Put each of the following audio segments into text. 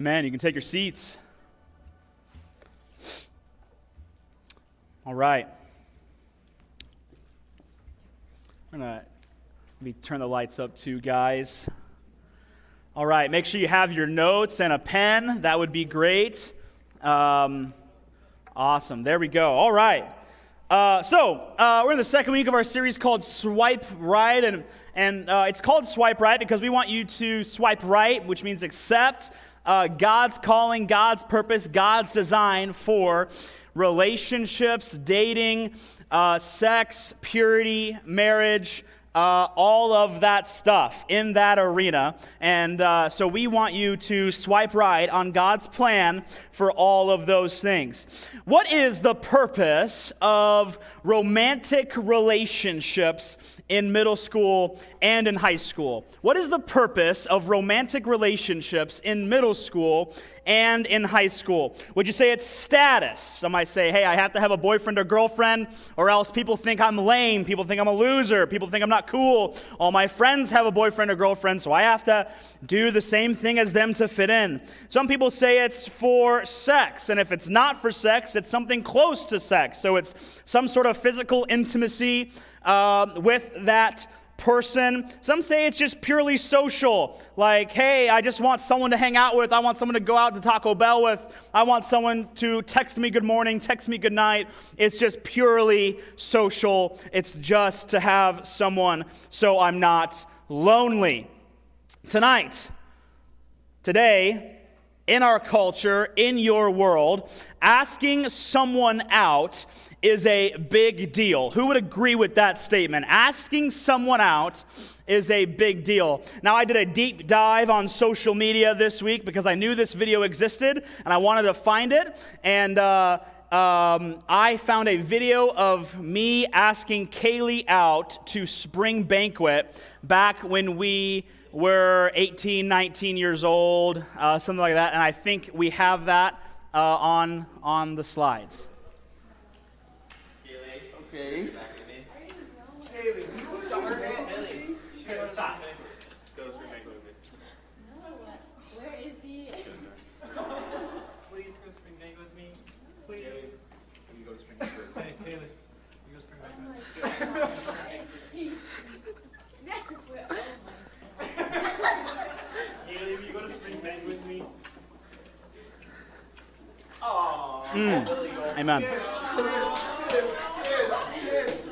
Amen. You can take your seats. All right. I'm going to let me turn the lights up too, guys. All right. Make sure you have your notes and a pen. That would be great. Awesome. There we go. All right. So we're in the second week of our series called Swipe Right, and it's called Swipe Right because we want you to swipe right, which means accept God's calling, God's purpose, God's design for relationships, dating, sex, purity, marriage, all of that stuff in that arena. And so we want you to swipe right on God's plan for all of those things. What is the purpose of romantic relationships in middle school and in high school? What is the purpose of romantic relationships in middle school and in high school? Would you say it's status? Some might say, hey, I have to have a boyfriend or girlfriend, or else people think I'm lame, people think I'm a loser, people think I'm not cool. All my friends have a boyfriend or girlfriend, so I have to do the same thing as them to fit in. Some people say it's for sex, and if it's not for sex, it's something close to sex. So it's some sort of physical intimacy with that person. Some say it's just purely social, like, hey, I just want someone to hang out with. I want someone to go out to Taco Bell with. I want someone to text me good morning, text me good night. It's just purely social. It's just to have someone so I'm not lonely. Today, in our culture, in your world, asking someone out is a big deal. Who would agree with that statement? Asking someone out is a big deal. Now, I did a deep dive on social media this week because I knew this video existed and I wanted to find it. And I found a video of me asking Kaylee out to spring banquet back when we were 18, 19 years old, something like that. And I think we have that on the slides. Okay. Haley, you look dark. Haley, stop. Go to spring banquet with me. No. Where is he? Please go to spring banquet with me. Please. Haley, can you go to spring banquet? Hey, Haley, you go to spring banquet. Haley, will you go to spring banquet with me? Aww. Amen.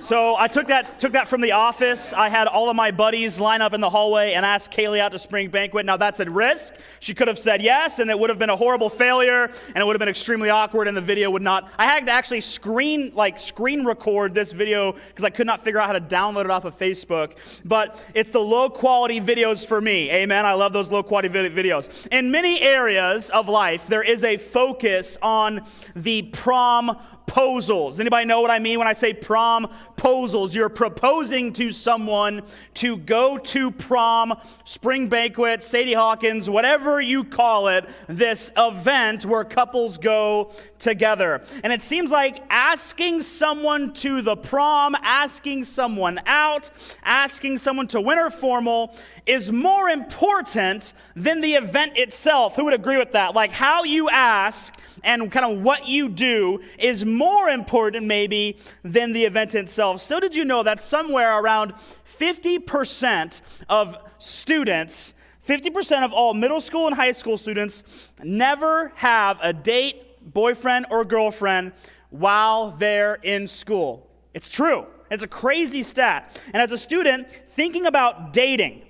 So I took that from The Office. I had all of my buddies line up in the hallway and ask Kaylee out to spring banquet. Now that's at risk. She could have said yes, and it would have been a horrible failure, and it would have been extremely awkward, and the video would not. I had to actually screen record this video because I could not figure out how to download it off of Facebook. But it's the low quality videos for me. Amen. I love those low quality videos. In many areas of life, there is a focus on the promposals. Anybody know what I mean when I say promposals? You're proposing to someone to go to prom, spring banquet, Sadie Hawkins, whatever you call it, this event where couples go together. And it seems like asking someone to the prom, asking someone out, asking someone to winter formal is more important than the event itself. Who would agree with that? Like how you ask and kind of what you do is more important maybe than the event itself. So did you know that somewhere around 50% of students, 50% of all middle school and high school students never have a date, boyfriend or girlfriend while they're in school? It's true. It's a crazy stat. And as a student, thinking about dating,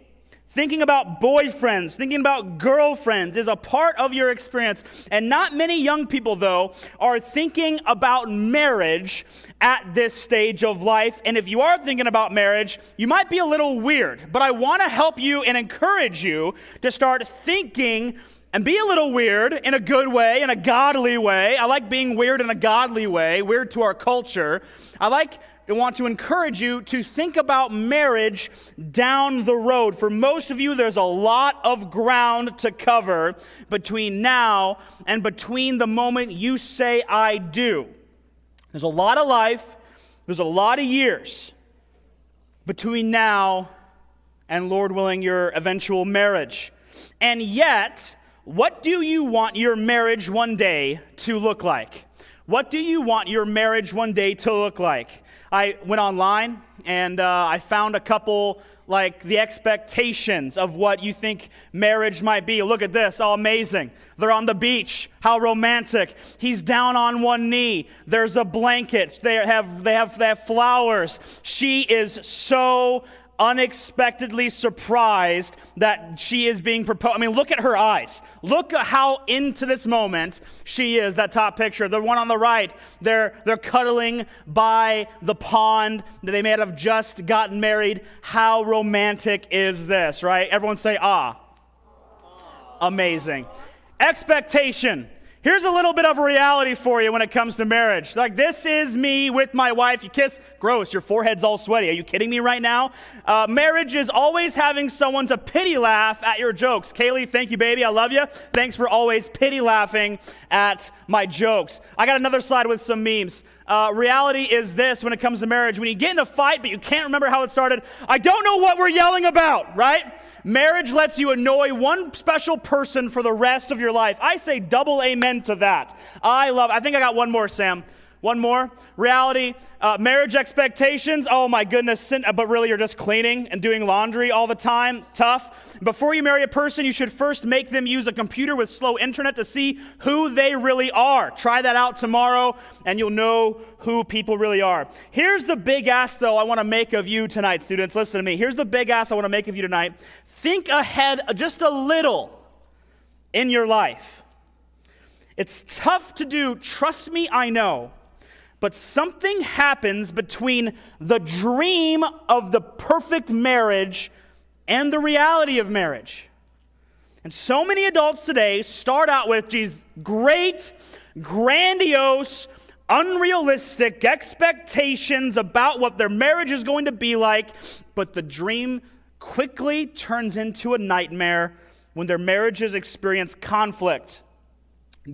thinking about boyfriends, thinking about girlfriends is a part of your experience. And not many young people, though, are thinking about marriage at this stage of life. And if you are thinking about marriage, you might be a little weird. But I want to help you and encourage you to start thinking and be a little weird in a good way, in a godly way. I like being weird in a godly way, weird to our culture. I want to encourage you to think about marriage down the road. For most of you, there's a lot of ground to cover between now and between the moment you say, I do. There's a lot of life, there's a lot of years between now and, Lord willing, your eventual marriage. And yet, What do you want your marriage one day to look like? What do you want your marriage one day to look like? I went online and I found a couple, like the expectations of what you think marriage might be. Look at this, all amazing. They're on the beach, how romantic. He's down on one knee. There's a blanket. They have flowers. She is so unexpectedly surprised that she is being proposed. I mean, look at her eyes. Look at how into this moment she is. That top picture, the one on the right, they're cuddling by the pond that they may have just gotten married. How romantic is this, right? Everyone say, ah. Amazing. Expectation. Here's a little bit of reality for you when it comes to marriage. Like, this is me with my wife. You kiss. Gross. Your forehead's all sweaty. Are you kidding me right now? Marriage is always having someone to pity laugh at your jokes. Kaylee, thank you, baby. I love you. Thanks for always pity laughing at my jokes. I got another slide with some memes. Reality is this when it comes to marriage. When you get in a fight, but you can't remember how it started, I don't know what we're yelling about, right? Marriage lets you annoy one special person for the rest of your life. I say double amen to that. I think I got one more, Sam. One more. Reality, marriage expectations. Oh my goodness, but really you're just cleaning and doing laundry all the time. Tough. Before you marry a person, you should first make them use a computer with slow internet to see who they really are. Try that out tomorrow and you'll know who people really are. Here's the big ask though I want to make of you tonight, students. Listen to me. Here's the big ask I want to make of you tonight. Think ahead just a little in your life. It's tough to do, trust me, I know. But something happens between the dream of the perfect marriage and the reality of marriage. And so many adults today start out with these great, grandiose, unrealistic expectations about what their marriage is going to be like, but the dream quickly turns into a nightmare when their marriages experience conflict,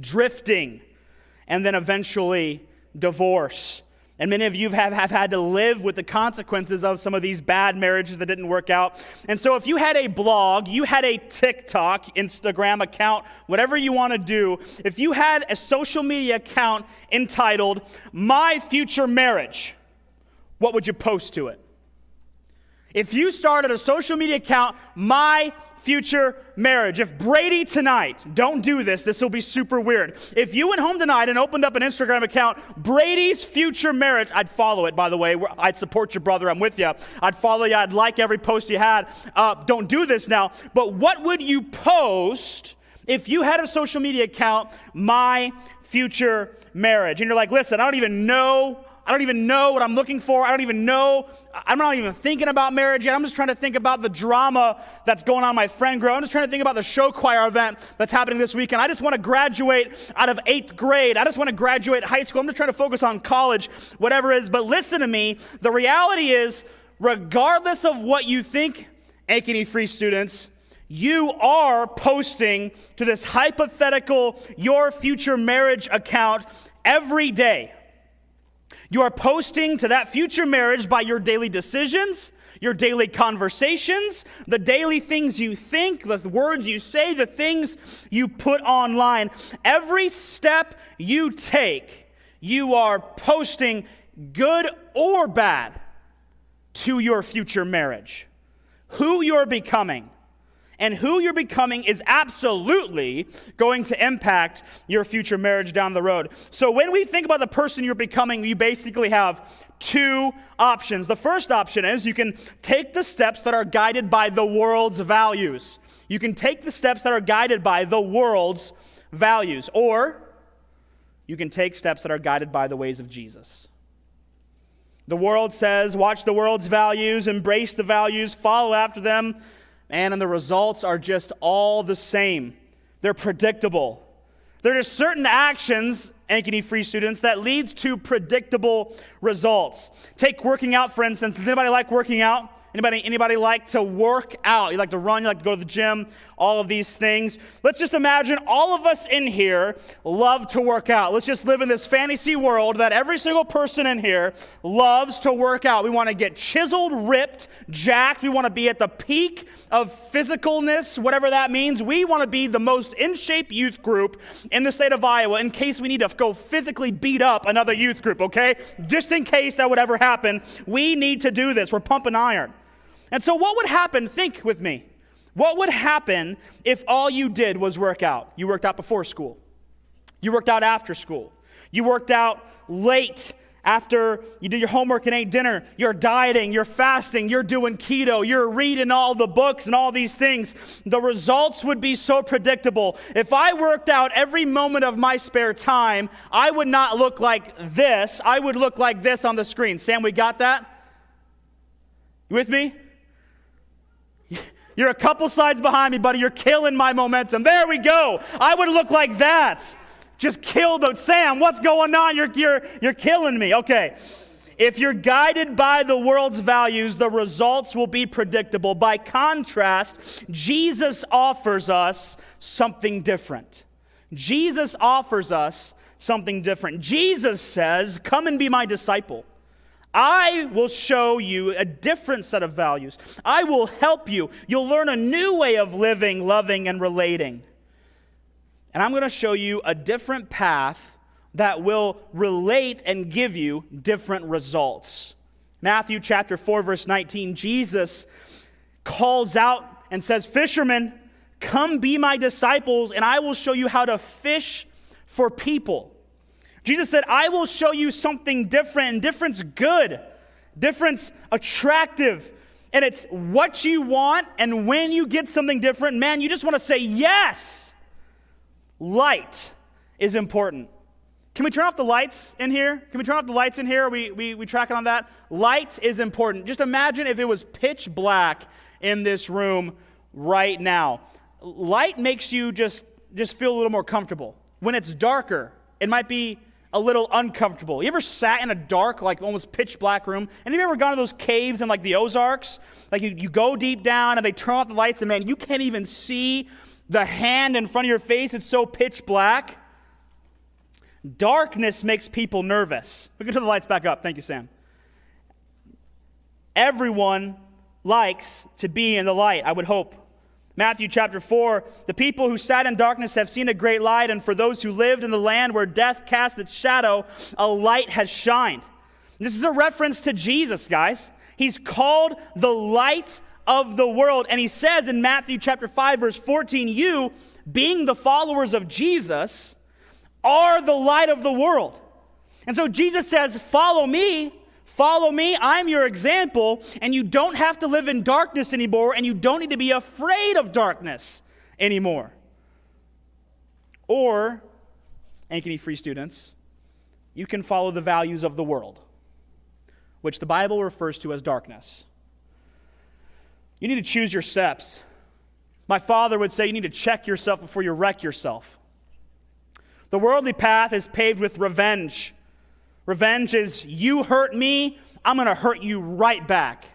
drifting, and then eventually divorce. And many of you have had to live with the consequences of some of these bad marriages that didn't work out. And so if you had a blog, you had a TikTok, Instagram account, whatever you want to do, if you had a social media account entitled My Future Marriage, what would you post to it? If you started a social media account, My Future Marriage. If Brady tonight, don't do this, this will be super weird. If you went home tonight and opened up an Instagram account, Brady's Future Marriage, I'd follow it, by the way. I'd support your brother, I'm with you. I'd follow you, I'd like every post you had. Don't do this now. But what would you post if you had a social media account, My Future Marriage? And you're like, listen, I don't even know what I'm looking for. I'm not even thinking about marriage yet. I'm just trying to think about the drama that's going on in my friend group. I'm just trying to think about the show choir event that's happening this weekend. I just want to graduate out of 8th grade. I just want to graduate high school. I'm just trying to focus on college, whatever it is. But listen to me. The reality is, regardless of what you think, Ankeny Free students, you are posting to this hypothetical Your Future Marriage account every day. You are posting to that future marriage by your daily decisions, your daily conversations, the daily things you think, the words you say, the things you put online. Every step you take, you are posting, good or bad, to your future marriage. Who you're becoming. And who you're becoming is absolutely going to impact your future marriage down the road. So when we think about the person you're becoming, you basically have two options. The first option is you can take the steps that are guided by the world's values. You can take the steps that are guided by the world's values. Or you can take steps that are guided by the ways of Jesus. The world says, watch the world's values, embrace the values, follow after them. And the results are just all the same. They're predictable. There are certain actions, Ankeny Free students, that leads to predictable results. Take working out, for instance. Does anybody like working out? Anybody like to work out? You like to run, you like to go to the gym, all of these things. Let's just imagine all of us in here love to work out. Let's just live in this fantasy world that every single person in here loves to work out. We want to get chiseled, ripped, jacked. We want to be at the peak of physicalness, whatever that means. We want to be the most in shape youth group in the state of Iowa in case we need to go physically beat up another youth group, okay? Just in case that would ever happen, we need to do this. We're pumping iron. And so what would happen, think with me, what would happen if all you did was work out? You worked out before school. You worked out after school. You worked out late after you did your homework and ate dinner. You're dieting, you're fasting, you're doing keto, you're reading all the books and all these things. The results would be so predictable. If I worked out every moment of my spare time, I would not look like this. I would look like this on the screen. Sam, we got that? You with me? You're a couple slides behind me, buddy. You're killing my momentum. There we go. I would look like that. Just kill the Sam. What's going on? You're killing me. Okay. If you're guided by the world's values, the results will be predictable. By contrast, Jesus offers us something different. Jesus offers us something different. Jesus says, "Come and be my disciple. I will show you a different set of values. I will help you. You'll learn a new way of living, loving, and relating. And I'm going to show you a different path that will relate and give you different results." Matthew chapter 4, verse 19, Jesus calls out and says, "Fishermen, come be my disciples, and I will show you how to fish for people." Jesus said, "I will show you something different, and different's good, different's attractive, and it's what you want, and when you get something different, man, you just want to say yes." Light is important. Can we turn off the lights in here? Can we turn off the lights in here? Are we tracking on that? Light is important. Just imagine if it was pitch black in this room right now. Light makes you just feel a little more comfortable. When it's darker, it might be a little uncomfortable. You ever sat in a dark, like almost pitch black room? And have you ever gone to those caves in like the Ozarks? Like you go deep down and they turn off the lights and man, you can't even see the hand in front of your face. It's so pitch black. Darkness makes people nervous. We can turn the lights back up. Thank you, Sam. Everyone likes to be in the light, I would hope. Matthew chapter 4, "The people who sat in darkness have seen a great light, and for those who lived in the land where death cast its shadow, a light has shined." This is a reference to Jesus, guys. He's called the light of the world. And he says in Matthew chapter 5, verse 14, "You, being the followers of Jesus, are the light of the world." And so Jesus says, follow me, I'm your example, and you don't have to live in darkness anymore, and you don't need to be afraid of darkness anymore. Or, Ankeny Free students, you can follow the values of the world, which the Bible refers to as darkness. You need to choose your steps. My father would say you need to check yourself before you wreck yourself. The worldly path is paved with revenge. Revenge is, you hurt me, I'm going to hurt you right back.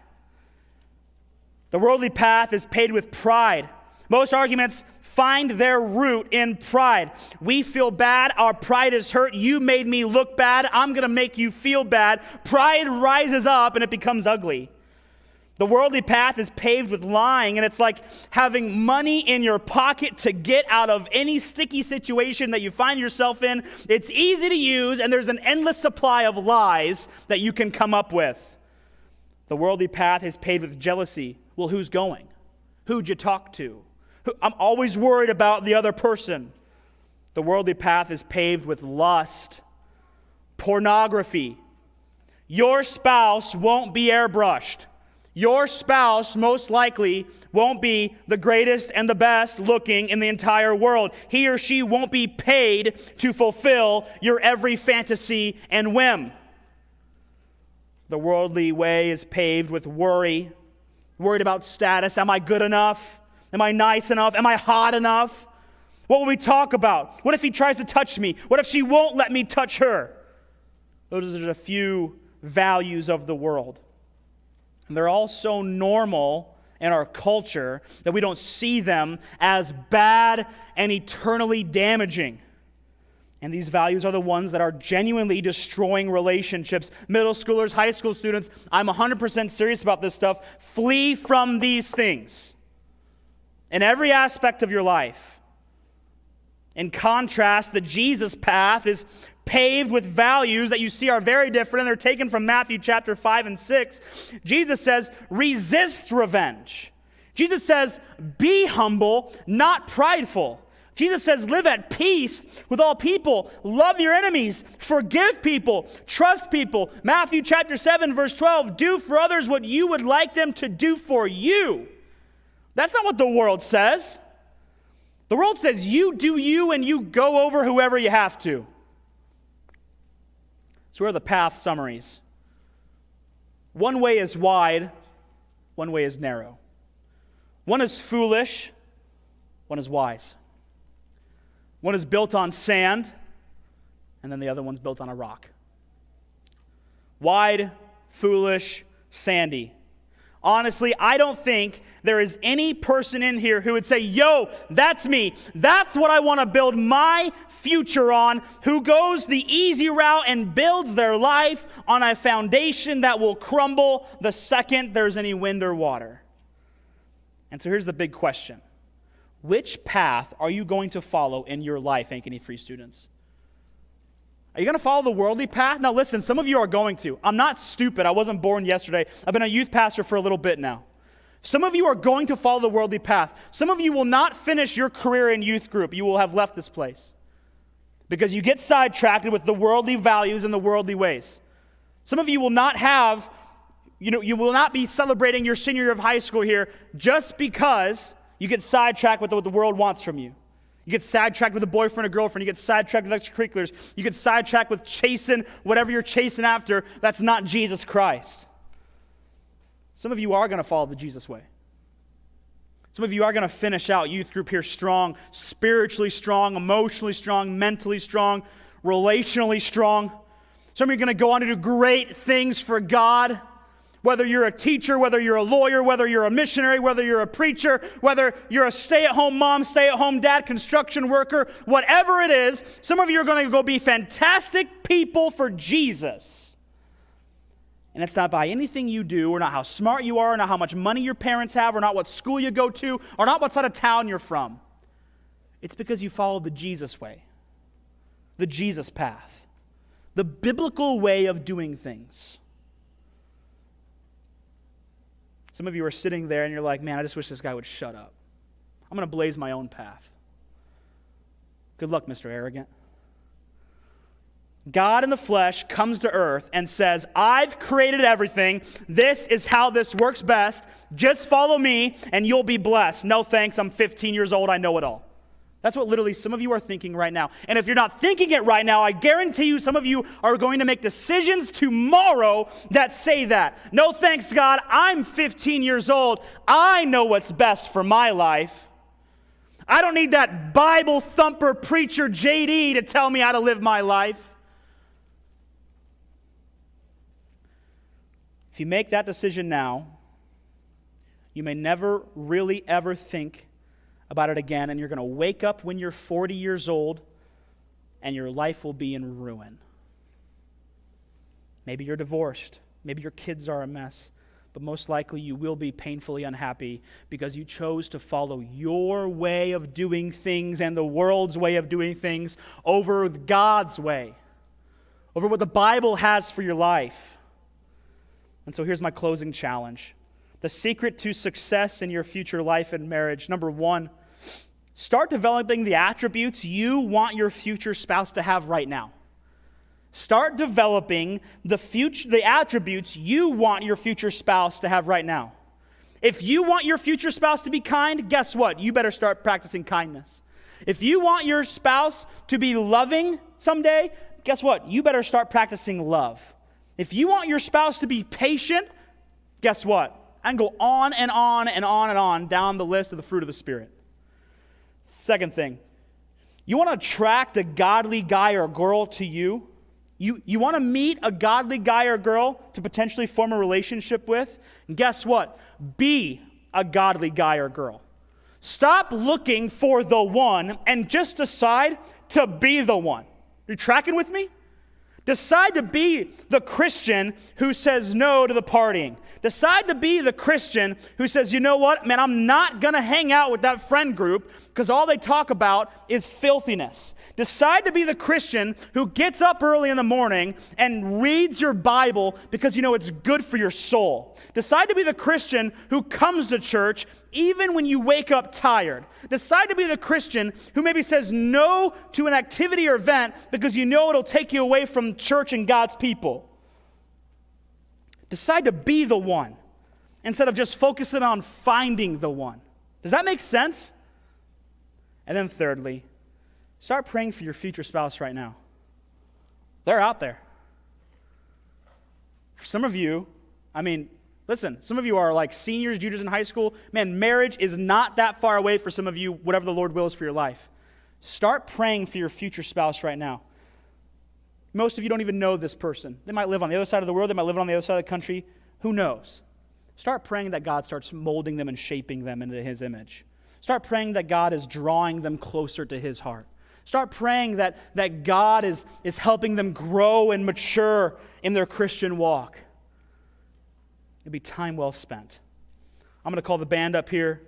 The worldly path is paved with pride. Most arguments find their root in pride. We feel bad, our pride is hurt, you made me look bad, I'm going to make you feel bad. Pride rises up and it becomes ugly. The worldly path is paved with lying, and it's like having money in your pocket to get out of any sticky situation that you find yourself in. It's easy to use, and there's an endless supply of lies that you can come up with. The worldly path is paved with jealousy. Well, who's going? Who'd you talk to? I'm always worried about the other person. The worldly path is paved with lust, pornography. Your spouse won't be airbrushed. Your spouse most likely won't be the greatest and the best looking in the entire world. He or she won't be paid to fulfill your every fantasy and whim. The worldly way is paved with worry, worried about status. Am I good enough? Am I nice enough? Am I hot enough? What will we talk about? What if he tries to touch me? What if she won't let me touch her? Those are just a few values of the world. And they're all so normal in our culture that we don't see them as bad and eternally damaging. And these values are the ones that are genuinely destroying relationships. Middle schoolers, high school students, I'm 100% serious about this stuff. Flee from these things in every aspect of your life. In contrast, the Jesus path is paved with values that you see are very different, and they're taken from Matthew chapter 5 and 6. Jesus says, resist revenge. Jesus says, be humble, not prideful. Jesus says, live at peace with all people. Love your enemies. Forgive people. Trust people. Matthew chapter 7, verse 12, do for others what you would like them to do for you. That's not what the world says. The world says you do you and you go over whoever you have to. So here are the path summaries. One way is wide, one way is narrow. One is foolish, one is wise. One is built on sand, and then the other one's built on a rock. Wide, foolish, sandy. Honestly, I don't think there is any person in here who would say, yo, that's me. That's what I want to build my future on, who goes the easy route and builds their life on a foundation that will crumble the second there's any wind or water. And so here's the big question. Which path are you going to follow in your life, Ankeny Free students? Are you going to follow the worldly path? Now listen, some of you are going to. I'm not stupid. I wasn't born yesterday. I've been a youth pastor for a little bit now. Some of you are going to follow the worldly path. Some of you will not finish your career in youth group. You will have left this place because you get sidetracked with the worldly values and the worldly ways. Some of you will not have, you will not be celebrating your senior year of high school here just because you get sidetracked with what the world wants from you. You get sidetracked with a boyfriend or girlfriend. You get sidetracked with extracurriculars. You get sidetracked with chasing whatever you're chasing after. That's not Jesus Christ. Some of you are going to follow the Jesus way. Some of you are going to finish out youth group here strong, spiritually strong, emotionally strong, mentally strong, relationally strong. Some of you are going to go on to do great things for God. Whether you're a teacher, whether you're a lawyer, whether you're a missionary, whether you're a preacher, whether you're a stay-at-home mom, stay-at-home dad, construction worker, whatever it is, some of you are going to go be fantastic people for Jesus. And it's not by anything you do, or not how smart you are, or not how much money your parents have, or not what school you go to, or not what side of town you're from. It's because you follow the Jesus way, the Jesus path, the biblical way of doing things. Some of you are sitting there and you're like, man, I just wish this guy would shut up. I'm going to blaze my own path. Good luck, Mr. Arrogant. God in the flesh comes to earth and says, I've created everything. This is how this works best. Just follow me and you'll be blessed. No thanks, I'm 15 years old, I know it all. That's what literally some of you are thinking right now. And if you're not thinking it right now, I guarantee you some of you are going to make decisions tomorrow that say that. No thanks, God, I'm 15 years old. I know what's best for my life. I don't need that Bible thumper preacher JD to tell me how to live my life. If you make that decision now, you may never really ever think about it again, and you're going to wake up when you're 40 years old, and your life will be in ruin. Maybe you're divorced. Maybe your kids are a mess. But most likely you will be painfully unhappy because you chose to follow your way of doing things and the world's way of doing things over God's way, over what the Bible has for your life. And so here's my closing challenge. The secret to success in your future life and marriage. Number one, start developing the attributes you want your future spouse to have right now. Start developing the attributes you want your future spouse to have right now. If you want your future spouse to be kind, guess what? You better start practicing kindness. If you want your spouse to be loving someday, guess what? You better start practicing love. If you want your spouse to be patient, guess what? I can go on and on and on and on down the list of the fruit of the Spirit. Second thing, you want to attract a godly guy or girl to you? You want to meet a godly guy or girl to potentially form a relationship with? And guess what? Be a godly guy or girl. Stop looking for the one and just decide to be the one. You tracking with me? Decide to be the Christian who says no to the partying. Decide to be the Christian who says, you know what, man, I'm not going to hang out with that friend group because all they talk about is filthiness. Decide to be the Christian who gets up early in the morning and reads your Bible because you know it's good for your soul. Decide to be the Christian who comes to church even when you wake up tired. Decide to be the Christian who maybe says no to an activity or event because you know it'll take you away from church and God's people. Decide to be the one instead of just focusing on finding the one. Does that make sense? And then thirdly, start praying for your future spouse right now. They're out there. For some of you, listen, some of you are like seniors, juniors in high school. Man, marriage is not that far away for some of you, whatever the Lord wills for your life. Start praying for your future spouse right now. Most of you don't even know this person. They might live on the other side of the world. They might live on the other side of the country. Who knows? Start praying that God starts molding them and shaping them into His image. Start praying that God is drawing them closer to His heart. Start praying that God is helping them grow and mature in their Christian walk. It'd be time well spent. I'm going to call the band up here.